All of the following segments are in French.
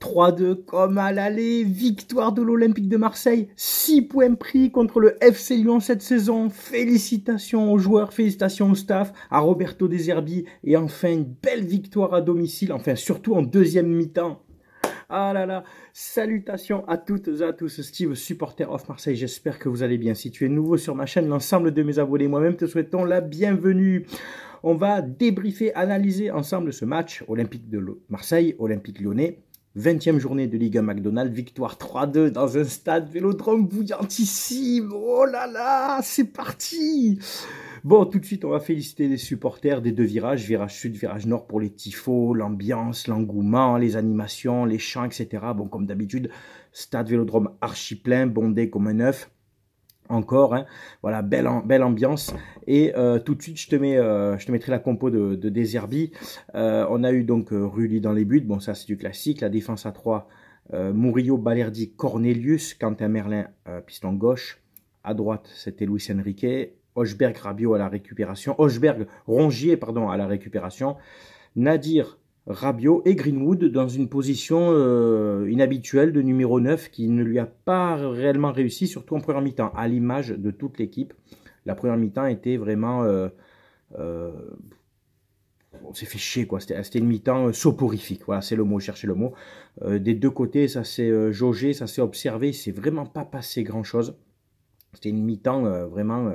3-2 comme à l'aller, victoire de l'Olympique de Marseille, 6 points pris contre le FC Lyon cette saison. Félicitations aux joueurs, félicitations au staff, à Roberto De Zerbi et enfin une belle victoire à domicile, enfin surtout en deuxième mi-temps. Ah là là, salutations à toutes et à tous, Steve, supporter of Marseille, j'espère que vous allez bien. Si tu es nouveau sur ma chaîne, l'ensemble de mes abonnés, moi-même te souhaitons la bienvenue. On va débriefer, analyser ensemble ce match, Olympique de Marseille, Olympique Lyonnais. 20e journée de Ligue 1 McDonald's, victoire 3-2 dans un stade Vélodrome bouillantissime. Oh là là, c'est parti! Bon, tout de suite, on va féliciter les supporters des deux virages, virage sud, virage nord pour les tifos, l'ambiance, l'engouement, les animations, les chants, etc. Bon, comme d'habitude, stade Vélodrome archi plein, bondé comme un œuf. Encore, hein. Voilà, belle ambiance. Et tout de suite, je te mettrai la compo de De Zerbi. On a eu donc Rulli dans les buts. Bon, ça, c'est du classique. La défense à 3, Murillo, Balerdi, Cornelius, Quentin Merlin, piston gauche. À droite, c'était Luis Enrique. Hochberg, Rabiot à la récupération. Rongier, pardon, à la récupération. Nadir, Rabiot et Greenwood dans une position inhabituelle de numéro 9 qui ne lui a pas réellement réussi, surtout en première mi-temps, à l'image de toute l'équipe. La première mi-temps était vraiment... on s'est fait chier, quoi. C'était une mi-temps soporifique, voilà, c'est le mot, cherchez le mot. Des deux côtés, ça s'est jaugé, ça s'est observé, c'est vraiment pas passé grand-chose. C'était une mi-temps vraiment...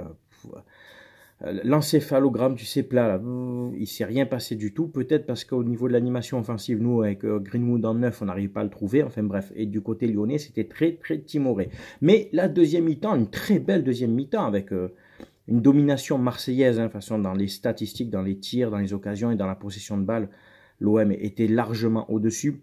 l'encéphalogramme, tu sais, plat, là, il ne s'est rien passé du tout. Peut-être parce qu'au niveau de l'animation offensive, nous, avec Greenwood en 9, on n'arrive pas à le trouver. Enfin bref, et du côté lyonnais, c'était très, très timoré. Mais la deuxième mi-temps, une très belle deuxième mi-temps, avec une domination marseillaise, hein, façon dans les statistiques, dans les tirs, dans les occasions et dans la possession de balle. L'OM était largement au-dessus.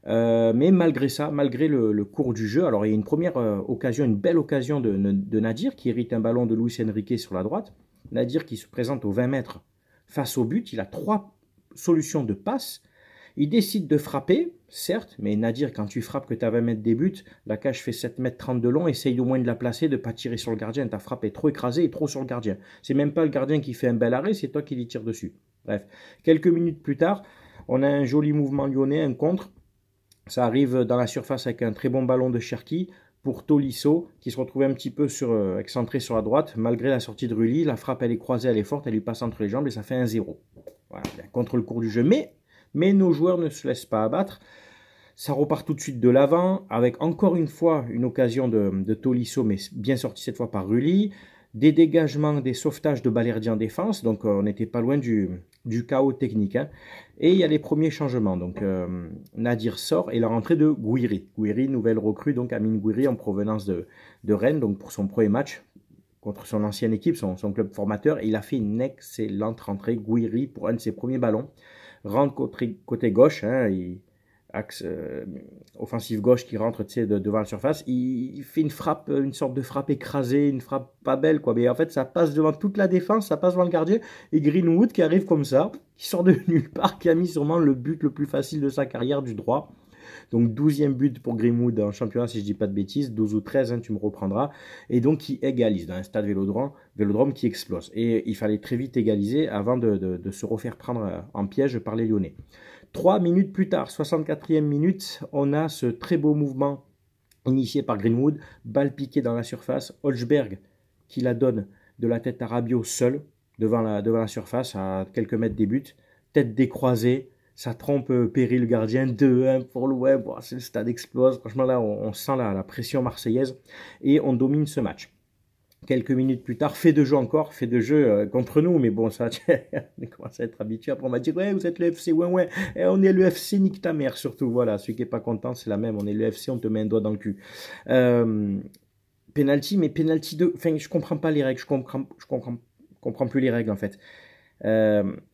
Mais malgré ça, malgré le cours du jeu, alors il y a une première occasion, une belle occasion de Nadir qui hérite un ballon de Luis Enrique sur la droite. Nadir qui se présente aux 20 mètres face au but, il a 3 solutions de passe. Il décide de frapper, certes, mais Nadir, quand tu frappes que tu as 20 mètres des buts, la cage fait 7 mètres 30 de long, essaye au moins de la placer, de ne pas tirer sur le gardien. Ta frappe est trop écrasée et trop sur le gardien. C'est même pas le gardien qui fait un bel arrêt, c'est toi qui lui tire dessus. Bref, quelques minutes plus tard, on a un joli mouvement lyonnais, un contre. Ça arrive dans la surface avec un très bon ballon de Cherki pour Tolisso, qui se retrouvait un petit peu excentré sur la droite. Malgré la sortie de Rulli, la frappe, elle est croisée, elle est forte, elle lui passe entre les jambes et ça fait 1-0. Voilà, contre le cours du jeu. Mais nos joueurs ne se laissent pas abattre. Ça repart tout de suite de l'avant, avec encore une fois une occasion de Tolisso, mais bien sorti cette fois par Rulli. Des dégagements, des sauvetages de Balerdi en défense, donc on n'était pas loin du chaos technique. Hein. Et il y a les premiers changements, donc Nadir sort et la rentrée de Gouiri. Gouiri, nouvelle recrue, donc Amine Gouiri en provenance de Rennes, donc pour son premier match contre son ancienne équipe, son club formateur. Et il a fait une excellente rentrée, Gouiri, pour un de ses premiers ballons. Rentre côté gauche, hein, axe offensive gauche qui rentre devant la surface, il fait une frappe, une sorte de frappe écrasée, une frappe pas belle, quoi. Mais en fait, ça passe devant toute la défense, ça passe devant le gardien, et Greenwood qui arrive comme ça, qui sort de nulle part, qui a mis sûrement le but le plus facile de sa carrière du droit. Donc 12e but pour Greenwood en championnat, si je dis pas de bêtises, 12 ou 13, hein, tu me reprendras, et donc qui égalise dans un stade Vélodrome qui explose. Et il fallait très vite égaliser avant de se refaire prendre en piège par les Lyonnais. 3 minutes plus tard, 64e minute, on a ce très beau mouvement initié par Greenwood, balle piquée dans la surface, Hochberg qui la donne de la tête à Rabiot seul, devant la surface, à quelques mètres des buts, tête décroisée, ça trompe Perry le gardien, 2-1 pour l'OM, le stade explose, franchement là on sent la pression marseillaise et on domine ce match. Quelques minutes plus tard, fait de jeu contre nous, mais bon, ça, on commence à être habitué. Après, on m'a dit, ouais, vous êtes le FC, ouais, et on est le FC, nique ta mère, surtout, voilà, celui qui n'est pas content, c'est la même, on est le FC, on te met un doigt dans le cul. Penalty, mais penalty de, enfin, je comprends pas les règles, je comprends plus les règles, en fait.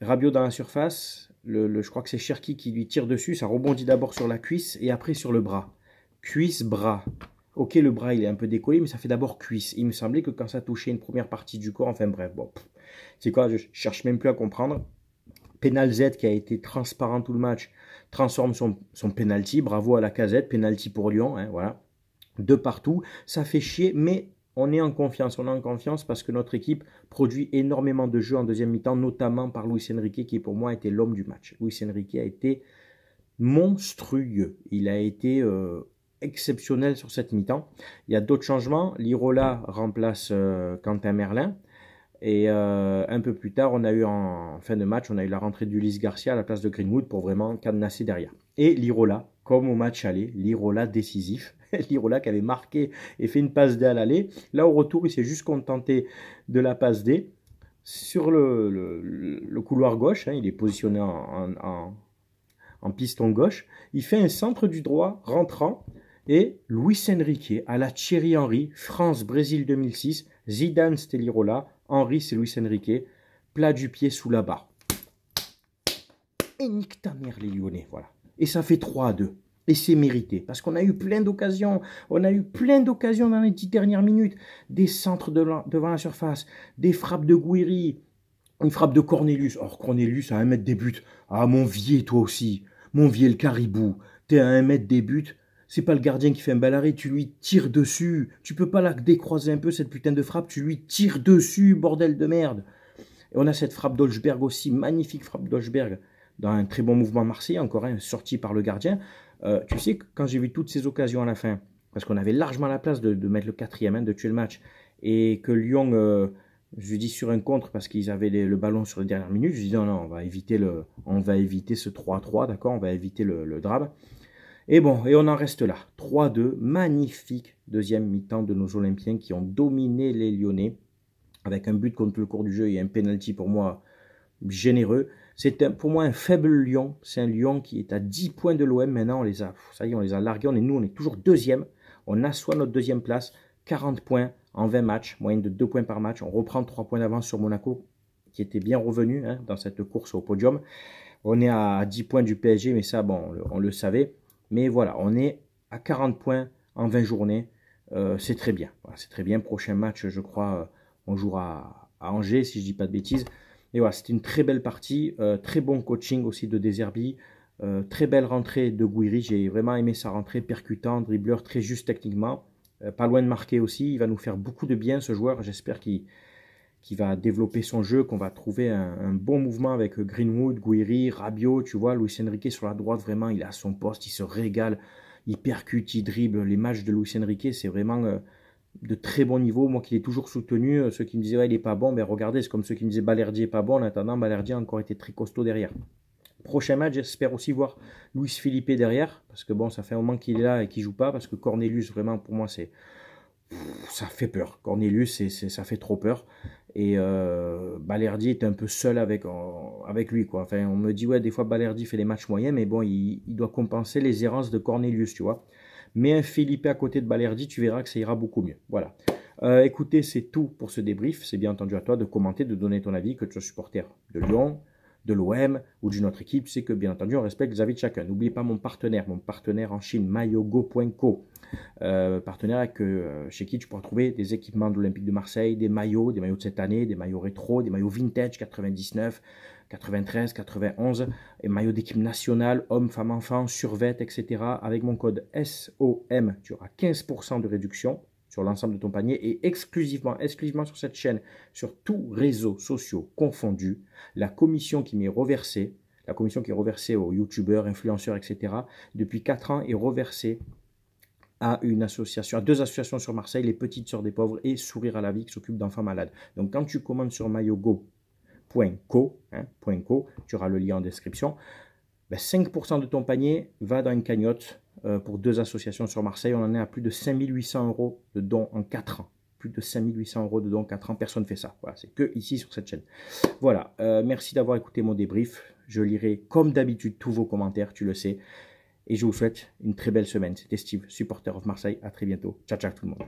Rabiot dans la surface, je crois que c'est Cherki qui lui tire dessus, ça rebondit d'abord sur la cuisse et après sur le bras. Cuisse, bras. Ok, le bras, il est un peu décollé, mais ça fait d'abord cuisse. Il me semblait que quand ça touchait une première partie du corps, enfin bref, bon, c'est quoi, je cherche même plus à comprendre. Penal Z, qui a été transparent tout le match, transforme son penalty. Bravo à la Casette, penalty pour Lyon, hein, voilà. De partout, ça fait chier, mais on est en confiance. On est en confiance parce que notre équipe produit énormément de jeux en deuxième mi-temps, notamment par Luis Enrique, qui pour moi était l'homme du match. Luis Enrique a été monstrueux. Il a été exceptionnel sur cette mi-temps. Il y a d'autres changements. Lirola remplace Quentin Merlin. Et un peu plus tard, on a eu en fin de match, on a eu la rentrée d'Ulysse Garcia à la place de Greenwood pour vraiment cadenasser derrière. Et Lirola, comme au match aller, Lirola décisif. Lirola qui avait marqué et fait une passe D à l'aller. Là, au retour, il s'est juste contenté de la passe D sur le couloir gauche. Hein, il est positionné en piston gauche. Il fait un centre du droit rentrant. Et Luis Enrique à la Thierry Henry, France-Brésil 2006, Zidane c'était Lirola, Henry c'est Luis Enrique, plat du pied sous la barre. Et nique ta mère les Lyonnais, voilà. Et ça fait 3-2. Et c'est mérité, parce qu'on a eu plein d'occasions. On a eu plein d'occasions dans les 10 dernières minutes. Des centres devant la surface, des frappes de Gouiri, une frappe de Cornelius. Or, Cornelius à 1 mètre des buts. Ah, mon vieux, toi aussi. Mon vieux, le caribou. T'es à 1 mètre des buts. C'est pas le gardien qui fait un bel arrêt, tu lui tires dessus. Tu peux pas la décroiser un peu, cette putain de frappe, tu lui tires dessus, bordel de merde. Et on a cette frappe d'Olsberg aussi, magnifique frappe d'Olsberg, dans un très bon mouvement marseillais, encore un sorti par le gardien. Tu sais, quand j'ai vu toutes ces occasions à la fin, parce qu'on avait largement la place de mettre le 4e, hein, de tuer le match, et que Lyon, je dis sur un contre, parce qu'ils avaient le ballon sur les dernières minutes, je dis non, on va éviter ce 3-3, d'accord, on va éviter le drame. Et bon, et on en reste là. 3-2, magnifique deuxième mi-temps de nos Olympiens qui ont dominé les Lyonnais avec un but contre le cours du jeu et un penalty pour moi généreux. C'est pour moi un faible Lyon. C'est un Lyon qui est à 10 points de l'OM. Maintenant, ça y est, on les a largués. Nous, on est toujours deuxième. On assoit notre deuxième place. 40 points en 20 matchs, moyenne de 2 points par match. On reprend 3 points d'avance sur Monaco qui était bien revenu hein, dans cette course au podium. On est à 10 points du PSG, mais ça, bon, on le savait. Mais voilà, on est à 40 points en 20 journées. C'est très bien. Voilà, c'est très bien. Prochain match, je crois, on jouera à Angers, si je ne dis pas de bêtises. Et voilà, c'était une très belle partie. Très bon coaching aussi de Deserbi. Très belle rentrée de Gouiri. J'ai vraiment aimé sa rentrée, percutant, dribbleur, très juste techniquement. Pas loin de marquer aussi. Il va nous faire beaucoup de bien, ce joueur. J'espère qu'il va développer son jeu, qu'on va trouver un bon mouvement avec Greenwood, Gouiri, Rabiot, tu vois, Luis Enrique sur la droite, vraiment, il est à son poste, il se régale, il percute, il dribble. Les matchs de Luis Enrique, c'est vraiment de très bon niveau. Moi qui l'ai toujours soutenu, ceux qui me disaient, ouais, il n'est pas bon, ben regardez, c'est comme ceux qui me disaient, Balerdi n'est pas bon, en attendant, Balerdi a encore été très costaud derrière. Prochain match, j'espère aussi voir Luis Felipe derrière, parce que bon, ça fait un moment qu'il est là et qu'il ne joue pas, parce que Cornelius, vraiment, pour moi, ça fait peur. Cornelius, ça fait trop peur. Et Balerdi est un peu seul avec lui, quoi. Enfin, on me dit, ouais, des fois Balerdi fait des matchs moyens, mais bon, il doit compenser les errances de Cornelius, tu vois. Mais un Felipe à côté de Balerdi, tu verras que ça ira beaucoup mieux. Voilà. Écoutez, c'est tout pour ce débrief. C'est bien entendu à toi de commenter, de donner ton avis, que tu sois supporter de Lyon, de l'OM ou d'une autre équipe. Tu sais que, bien entendu, on respecte les avis de chacun. N'oubliez pas mon partenaire en Chine, mayogo.co. Partenaire chez qui tu pourras trouver des équipements de l'Olympique de Marseille, des maillots de cette année, des maillots rétro, des maillots vintage 99, 93, 91, et maillots d'équipe nationale, hommes, femmes, enfants, survêt, etc. Avec mon code SOM, tu auras 15% de réduction sur l'ensemble de ton panier et exclusivement sur cette chaîne, sur tous réseaux sociaux confondus, la commission qui est reversée aux youtubeurs, influenceurs, etc. depuis 4 ans est reversée à deux associations sur Marseille, les Petites Sœurs des Pauvres et Sourire à la Vie qui s'occupent d'enfants malades. Donc quand tu commandes sur mayogo.co, tu auras le lien en description, 5% de ton panier va dans une cagnotte pour 2 associations sur Marseille. On en est à plus de 5800 € de dons en 4 ans. Plus de 5800 € de dons en 4 ans, personne ne fait ça. Voilà, c'est que ici sur cette chaîne. Voilà, merci d'avoir écouté mon débrief. Je lirai comme d'habitude tous vos commentaires, tu le sais. Et je vous souhaite une très belle semaine. C'était Steve, supporter of Marseille. À très bientôt. Ciao, ciao tout le monde.